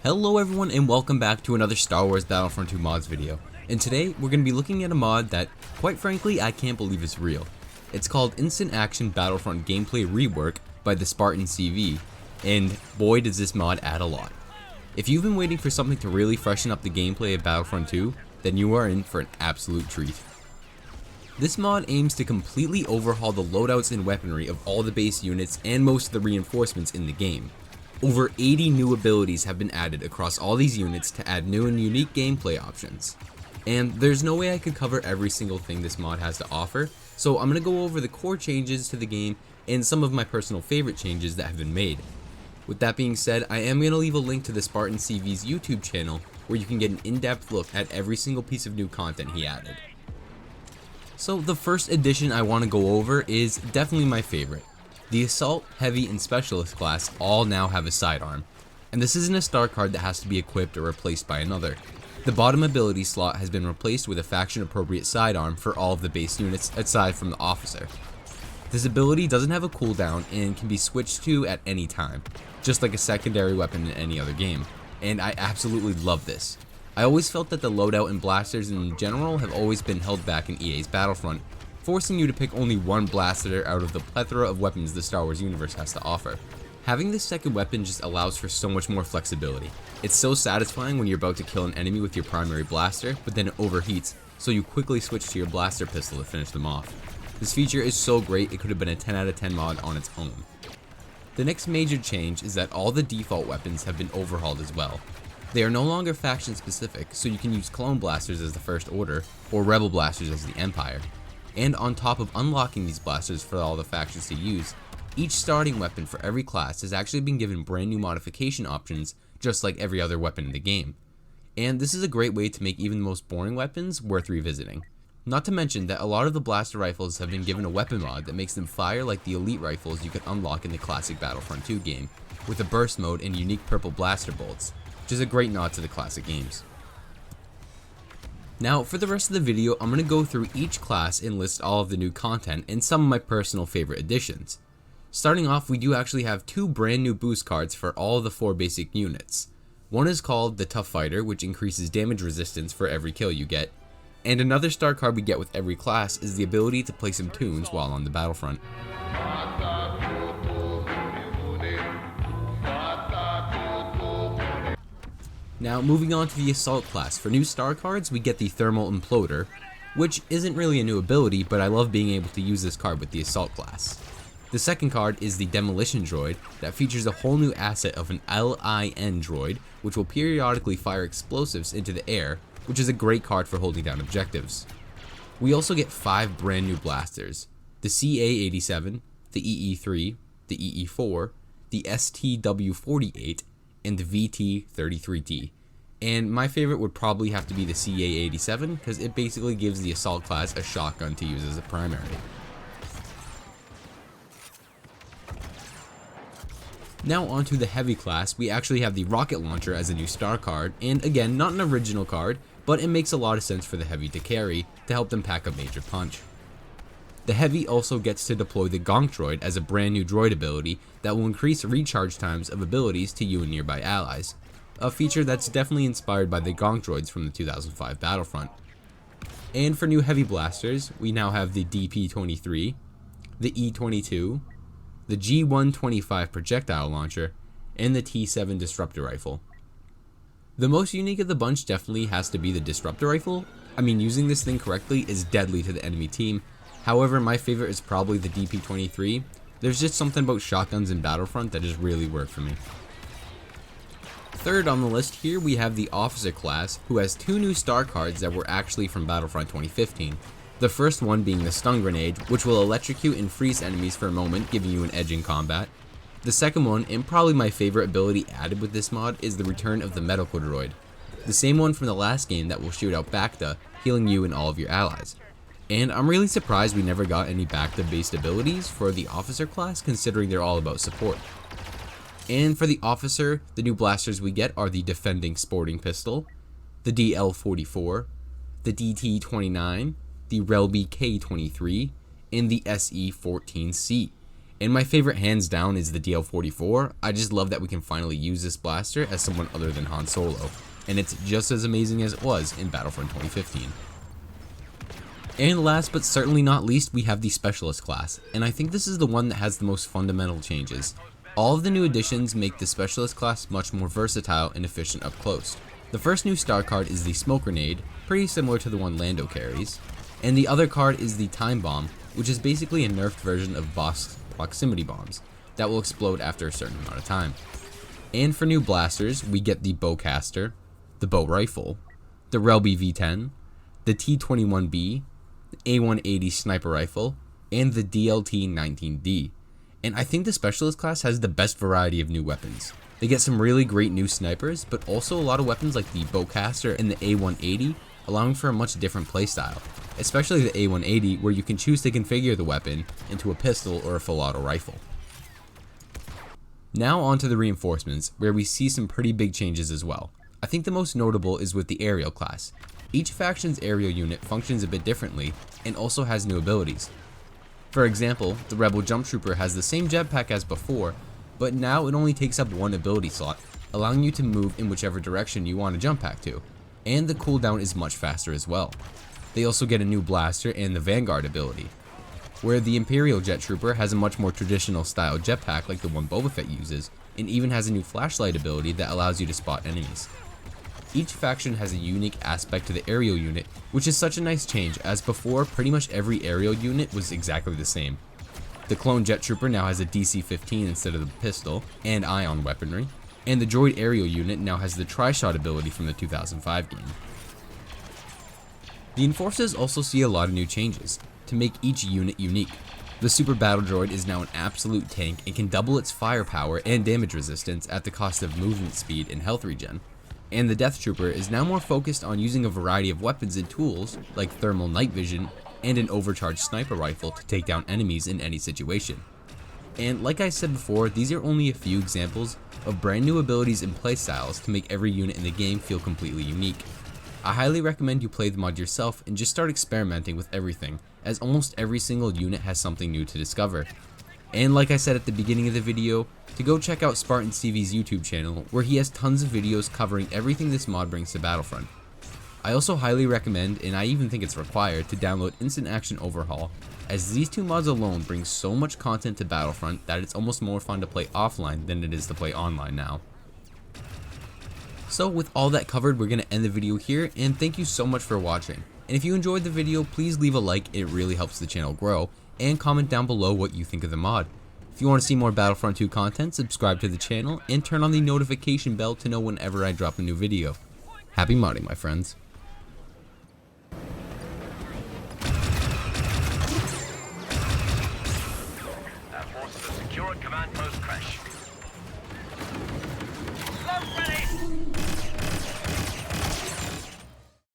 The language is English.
Hello everyone and welcome back to another Star Wars Battlefront 2 mods video. And today we're going to be looking at a mod that, quite frankly, I can't believe is real. It's called Instant Action Battlefront Gameplay Rework by TheSpartanCV, and boy does this mod add a lot. If you've been waiting for something to really freshen up the gameplay of Battlefront 2, then you are in for an absolute treat. This mod aims to completely overhaul the loadouts and weaponry of all the base units and most of the reinforcements in the game. Over 80 new abilities have been added across all these units to add new and unique gameplay options. And there's no way I could cover every single thing this mod has to offer, so I'm going to go over the core changes to the game and some of my personal favorite changes that have been made. With that being said, I am going to leave a link to the TheSpartanCV's YouTube channel where you can get an in-depth look at every single piece of new content he added. So the first addition I want to go over is definitely my favorite. The Assault, Heavy, and Specialist class all now have a sidearm, and this isn't a star card that has to be equipped or replaced by another. The bottom ability slot has been replaced with a faction appropriate sidearm for all of the base units aside from the officer. This ability doesn't have a cooldown and can be switched to at any time, just like a secondary weapon in any other game, and I absolutely love this. I always felt that the loadout and blasters in general have always been held back in EA's Battlefront, forcing you to pick only one blaster out of the plethora of weapons the Star Wars universe has to offer. Having this second weapon just allows for so much more flexibility. It's so satisfying when you're about to kill an enemy with your primary blaster, but then it overheats, so you quickly switch to your blaster pistol to finish them off. This feature is so great it could have been a 10 out of 10 mod on its own. The next major change is that all the default weapons have been overhauled as well. They are no longer faction specific, so you can use clone blasters as the First Order, or rebel blasters as the Empire. And on top of unlocking these blasters for all the factions to use, each starting weapon for every class has actually been given brand new modification options just like every other weapon in the game. And this is a great way to make even the most boring weapons worth revisiting. Not to mention that a lot of the blaster rifles have been given a weapon mod that makes them fire like the elite rifles you could unlock in the classic Battlefront 2 game, with a burst mode and unique purple blaster bolts, which is a great nod to the classic games. Now, for the rest of the video, I'm going to go through each class and list all of the new content and some of my personal favorite additions. Starting off, we do actually have two brand new boost cards for all of the 4 basic units. One is called the Tough Fighter, which increases damage resistance for every kill you get, and another star card we get with every class is the ability to play some tunes while on the battlefront. Now, moving on to the Assault class, for new star cards we get the Thermal Imploder, which isn't really a new ability, but I love being able to use this card with the Assault class. The second card is the Demolition Droid, that features a whole new asset of an LIN droid, which will periodically fire explosives into the air, which is a great card for holding down objectives. We also get 5 brand new blasters: the CA-87, the EE-3, the EE-4, the STW-48, and the VT-33T. And my favorite would probably have to be the CA-87 because it basically gives the Assault class a shotgun to use as a primary. Now onto the Heavy class, we actually have the Rocket Launcher as a new star card, and again, not an original card, but it makes a lot of sense for the Heavy to carry to help them pack a major punch. The Heavy also gets to deploy the Gonk Droid as a brand new droid ability that will increase recharge times of abilities to you and nearby allies, a feature that's definitely inspired by the Gonk Droids from the 2005 Battlefront. And for new Heavy blasters, we now have the DP-23, the E-22, the G-125 projectile launcher, and the T-7 disruptor rifle. The most unique of the bunch definitely has to be the disruptor rifle. I mean, using this thing correctly is deadly to the enemy team. However, my favorite is probably the DP-23. There's just something about shotguns in Battlefront that just really work for me. Third on the list here we have the Officer class, who has 2 new star cards that were actually from Battlefront 2015. The first one being the Stun Grenade, which will electrocute and freeze enemies for a moment, giving you an edge in combat. The second one, and probably my favorite ability added with this mod, is the return of the Medical Droid. The same one from the last game that will shoot out Bacta, healing you and all of your allies. And I'm really surprised we never got any Bacta based abilities for the Officer class, considering they're all about support. And for the Officer, the new blasters we get are the Defending Sporting Pistol, the DL-44, the DT-29, the Relby K-23, and the SE-14C. And my favorite hands down is the DL-44. I just love that we can finally use this blaster as someone other than Han Solo, and it's just as amazing as it was in Battlefront 2015. And last but certainly not least, we have the Specialist class, and I think this is the one that has the most fundamental changes. All of the new additions make the Specialist class much more versatile and efficient up close. The first new star card is the Smoke Grenade, pretty similar to the one Lando carries, and the other card is the Time Bomb, which is basically a nerfed version of Bosk's proximity bombs that will explode after a certain amount of time. And for new blasters, we get the Bowcaster, the Bow Rifle, the Relby V10, the T-21B, the A-180 Sniper Rifle, and the DLT-19D. And I think the Specialist class has the best variety of new weapons. They get some really great new snipers, but also a lot of weapons like the Bowcaster and the A-180, allowing for a much different playstyle, especially the A-180 where you can choose to configure the weapon into a pistol or a full auto rifle. Now on to the reinforcements, where we see some pretty big changes as well. I think the most notable is with the Aerial class. Each faction's aerial unit functions a bit differently and also has new abilities. For example, the Rebel Jump Trooper has the same jetpack as before, but now it only takes up one ability slot, allowing you to move in whichever direction you want to jump pack to, and the cooldown is much faster as well. They also get a new blaster and the Vanguard ability, where the Imperial Jet Trooper has a much more traditional style jetpack like the one Boba Fett uses, and even has a new flashlight ability that allows you to spot enemies. Each faction has a unique aspect to the aerial unit, which is such a nice change, as before pretty much every aerial unit was exactly the same. The Clone Jet Trooper now has a DC-15 instead of the pistol, and ion weaponry, and the Droid aerial unit now has the Tri-Shot ability from the 2005 game. The Enforcers also see a lot of new changes, to make each unit unique. The Super Battle Droid is now an absolute tank and can double its firepower and damage resistance at the cost of movement speed and health regen. And the Death Trooper is now more focused on using a variety of weapons and tools, like thermal night vision and an overcharged sniper rifle to take down enemies in any situation. And like I said before, these are only a few examples of brand new abilities and playstyles to make every unit in the game feel completely unique. I highly recommend you play the mod yourself and just start experimenting with everything, as almost every single unit has something new to discover. And like I said at the beginning of the video, to go check out SpartanCV's YouTube channel, where he has tons of videos covering everything this mod brings to Battlefront. I also highly recommend, and I even think it's required, to download Instant Action Overhaul, as these two mods alone bring so much content to Battlefront that it's almost more fun to play offline than it is to play online now. So with all that covered, we're going to end the video here, and thank you so much for watching. And if you enjoyed the video, please leave a like, it really helps the channel grow, and comment down below what you think of the mod. If you want to see more Battlefront 2 content, subscribe to the channel, and turn on the notification bell to know whenever I drop a new video. Happy modding, my friends. Our forces have secured command post